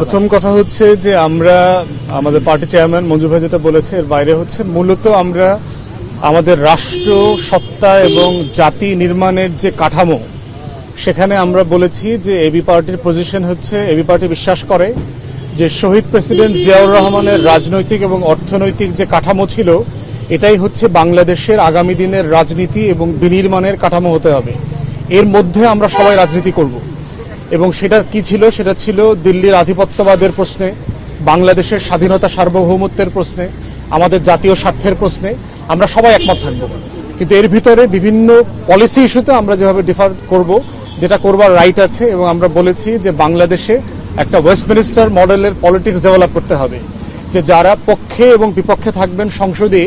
প্রথম কথা হচ্ছে যে আমরা আমাদের পার্টি চেয়ারম্যান মঞ্জু ভাই যেটা বলেছে এর বাইরে হচ্ছে মূলত আমরা আমাদের রাষ্ট্র সত্তা এবং জাতি নির্মাণের যে কাঠামো সেখানে আমরা বলেছি যে এবি পার্টির পজিশন হচ্ছে এবি পার্টি বিশ্বাস করে যে শহীদ প্রেসিডেন্ট জিয়াউর রহমানের রাজনৈতিক এবং অর্থনৈতিক যে কাঠামো ছিল এটাই হচ্ছে বাংলাদেশের আগামী দিনের রাজনীতি এবং বিনির্মাণের কাঠামো হতে হবে। এর মধ্যে আমরা সবাই রাজনীতি করব এবং সেটা কি ছিল, সেটা ছিল দিল্লির আধিপত্যবাদের প্রশ্নে, বাংলাদেশের স্বাধীনতা সার্বভৌমত্বের প্রশ্নে, আমাদের জাতীয় স্বার্থের প্রশ্নে আমরা সবাই একমত থাকব। কিন্তু এর ভিতরে বিভিন্ন পলিসি ইস্যুতে আমরা যেভাবে ডিফার করব, যেটা করবার রাইট আছে, এবং আমরা বলেছি যে বাংলাদেশে একটা ওয়েস্টমিনিস্টার মডেলের পলিটিক্স ডেভেলপ করতে হবে, যে যারা পক্ষে এবং বিপক্ষে থাকবেন সংসদে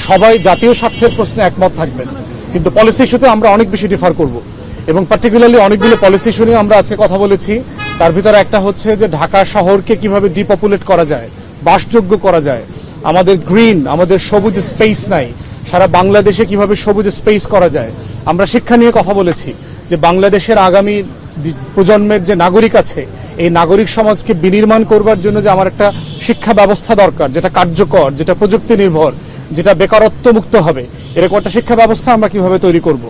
সবাই জাতীয় স্বার্থের প্রশ্নে একমত থাকবেন, কিন্তু পলিসি ইস্যুতে আমরা অনেক বেশি ডিফার করব। এবং পার্টিকুলারলি অনেকগুলো পলিসি ইস্যু নিয়ে আমরা আজকে কথা বলেছি। তার ভিতরে একটা হচ্ছে যে ঢাকা শহরকে কিভাবে ডিপপুলেট করা যায়, বাসযোগ্য করা যায়, আমাদের গ্রিন, আমাদের সবুজ স্পেস নাই, সারা বাংলাদেশে কিভাবে সবুজ স্পেস করা যায়। আমরা শিক্ষা নিয়ে কথা বলেছি যে বাংলাদেশের আগামী প্রজন্মের যে নাগরিক আছে এই নাগরিক সমাজকে বিনির্মাণ করবার জন্য যে আমার একটা শিক্ষা ব্যবস্থা দরকার, যেটা কার্যকর, যেটা প্রযুক্তি নির্ভর, যেটা বেকারত্ব মুক্ত হবে, এরকম একটা শিক্ষা ব্যবস্থা আমরা কিভাবে তৈরি করব।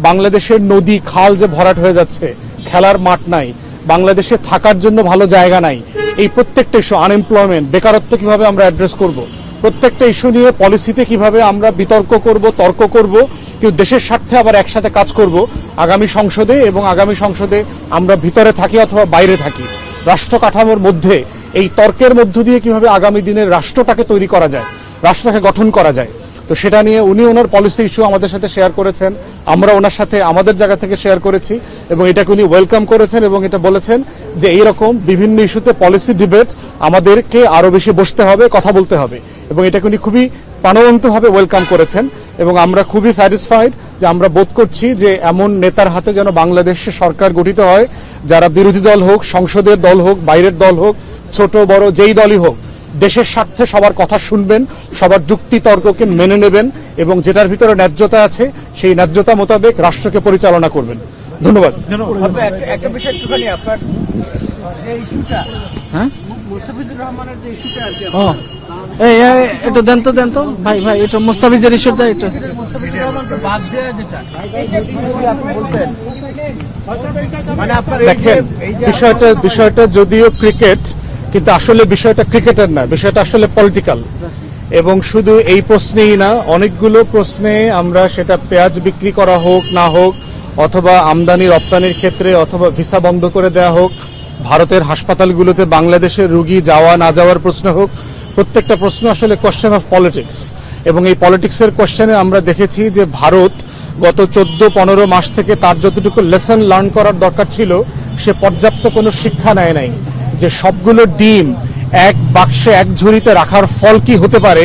বাংলাদেশের নদী খাল যে ভরাট হয়ে যাচ্ছে, খেলার মাঠ নাই, বাংলাদেশে থাকার জন্য ভালো জায়গা নাই, এই প্রত্যেকটা ইস্যু, আনএমপ্লয়মেন্ট, বেকারত্ব কিভাবে আমরা অ্যাড্রেস করব, প্রত্যেকটা ইস্যু নিয়ে পলিসিতে কিভাবে আমরা বিতর্ক করব, তর্ক করব, কিন্তু দেশের স্বার্থে আবার একসাথে কাজ করব আগামী সংসদে। এবং আগামী সংসদে আমরা ভিতরে থাকি অথবা বাইরে থাকি, রাষ্ট্র কাঠামোর মধ্যে এই তর্কের মধ্য দিয়ে কিভাবে আগামী দিনের রাষ্ট্রটাকে তৈরি করা যায়, রাষ্ট্রটাকে গঠন করা যায়। তো সেটা নিয়ে উনি ওনার পলিসি ইস্যু আমাদের সাথে শেয়ার করেছেন, আমরা ওনার সাথে আমাদের জায়গা থেকে শেয়ার করেছি, এবং এটাকে উনি ওয়েলকাম করেছেন এবং এটা বলেছেন যে এইরকম বিভিন্ন ইস্যুতে পলিসি ডিবেট আমাদেরকে আরো বেশি বসতে হবে, কথা বলতে হবে, এবং এটাকে উনি খুবই প্রাণবন্তভাবে ওয়েলকাম করেছেন। এবং আমরা খুবই স্যাটিসফাইড যে আমরা বোধ করছি যে এমন নেতার হাতে যেন বাংলাদেশে সরকার গঠিত হয়, যারা বিরোধী দল হোক, সংসদের দল হোক, বাইরের দল হোক, ছোট বড় যেই দলই হোক, দেশের স্বার্থে সবার কথা শুনবেন, সবার যুক্তি তর্ককে মেনে নেবেন, এবং যেটার ভিতরে ন্যায্যতা আছে সেই ন্যায্যতা মোতাবেক রাষ্ট্রকে পরিচালনা করবেন। ধন্যবাদ। একটা বিষয় একটুখানি আপনার যে ইস্যুটা, হ্যাঁ, মুস্তাফিজুর রহমানের যে ইস্যুটা আর কি, এই একটু দেন তো ভাই এটা মুস্তাফিজের ইস্যুটা, এটা মুস্তাফিজুর রহমানকে বাদ দেয়া যেটা আপনি বলছেন, মানে আপনার দেখেন বিষয়টা যদিও ক্রিকেট, কিন্তু আসলে বিষয়টা ক্রিকেটের না, বিষয়টা আসলে পলিটিক্যাল। এবং শুধু এই প্রশ্নেই না, অনেকগুলো প্রশ্নে আমরা, সেটা পেঁয়াজ বিক্রি করা হোক না হোক, অথবা আমদানি রপ্তানির ক্ষেত্রে, অথবা ভিসা বন্ধ করে দেওয়া হোক, ভারতের হাসপাতালগুলোতে বাংলাদেশের রোগী যাওয়া না যাওয়ার প্রশ্ন হোক, প্রত্যেকটা প্রশ্ন আসলে কোয়েশ্চেন অফ পলিটিক্স। এবং এই পলিটিক্সের কোয়েশ্চেনে আমরা দেখেছি যে ভারত গত 14-15 মাস থেকে তার যতটুকু লেসন লার্ন করার দরকার ছিল সে পর্যাপ্ত কোনো শিক্ষা নেয় নাই, যে সবগুলো ডিম এক বাক্সে এক ঝুড়িতে রাখার ফল কি হতে পারে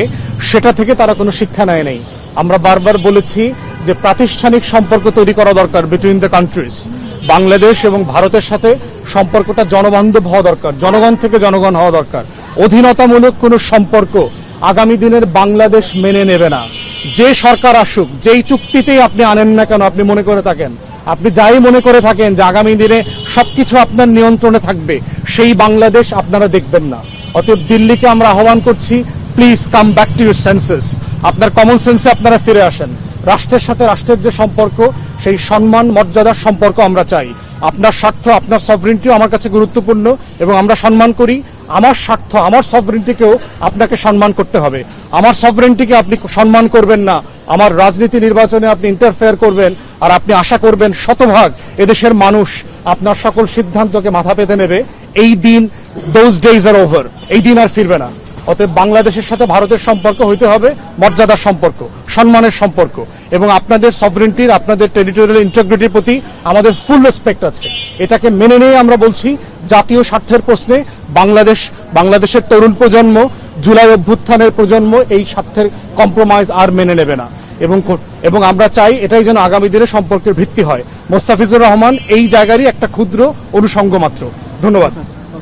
সেটা থেকে তারা কোনো শিক্ষা নেয় নাই। আমরা বারবার বলেছি যে প্রাতিষ্ঠানিক সম্পর্ক তৈরি করা দরকার বিটুইন দ্য কান্ট্রিজ। বাংলাদেশ এবং ভারতের সাথে সম্পর্কটা জনবান্ধব হওয়া দরকার, জনগণ থেকে জনগণ হওয়া দরকার। অধীনতামূলক কোনো সম্পর্ক আগামী দিনের বাংলাদেশ মেনে নেবে না। যে সরকার আসুক, যেই চুক্তিতেই আপনি আনেন না কেন, আপনি মনে করে থাকেন, আপনি যাই মনে করে থাকেন যে আগামী দিনে সবকিছু আপনার নিয়ন্ত্রণে থাকবে, সেই বাংলাদেশ আপনারা দেখবেন না। অতএব দিল্লিকে আমরা আহ্বান করছি, please come back to your senses, আপনার কমন সেন্সে আপনারা ফিরে আসেন। রাষ্ট্রের সাথে রাষ্ট্রের যে সম্পর্ক, সেই সম্মান মর্যাদার সম্পর্ক আমরা চাই। আপনার স্বার্থ, আপনার সভরেন্টিও আমার কাছে গুরুত্বপূর্ণ এবং আমরা সম্মান করি। আমার স্বার্থ, আমার সভরেন্টিকেও আপনাকে সম্মান করতে হবে। আমার সভরেন্টিকে আপনি সম্মান করবেন না, আমার রাজনীতি নির্বাচনে আপনি ইন্টারফেয়ার করবেন, আর আপনি আশা করবেন শতভাগ এদেশের মানুষ আপনার সকল সিদ্ধান্তকে মাথা পেতে নেবে, এই দিন, দোজ ডেজ আর ওভার, এই দিন আর ফিরবে না। অতএব বাংলাদেশের সাথে ভারতের সম্পর্ক হইতে হবে মর্যাদার সম্পর্ক, সম্মানের সম্পর্ক, এবং আপনাদের সভরেন্টির, আপনাদের টেরিটোরিয়াল ইন্টিগ্রিটির প্রতি আমাদের ফুল রেসপেক্ট আছে। এটাকে মেনে নিয়ে আমরা বলছি জাতীয় স্বার্থের প্রশ্নে বাংলাদেশের তরুণ প্রজন্ম, জুলাই অভ্যুত্থানের প্রজন্ম এই স্বার্থের কম্প্রোমাইজ আর মেনে নেবে না। এবং আমরা চাই এটাই যেন আগামী দিনে সম্পর্কের ভিত্তি হয়। মোস্তাফিজুর রহমান এই জায়গারই একটা ক্ষুদ্র অনুষঙ্গ মাত্র। ধন্যবাদ।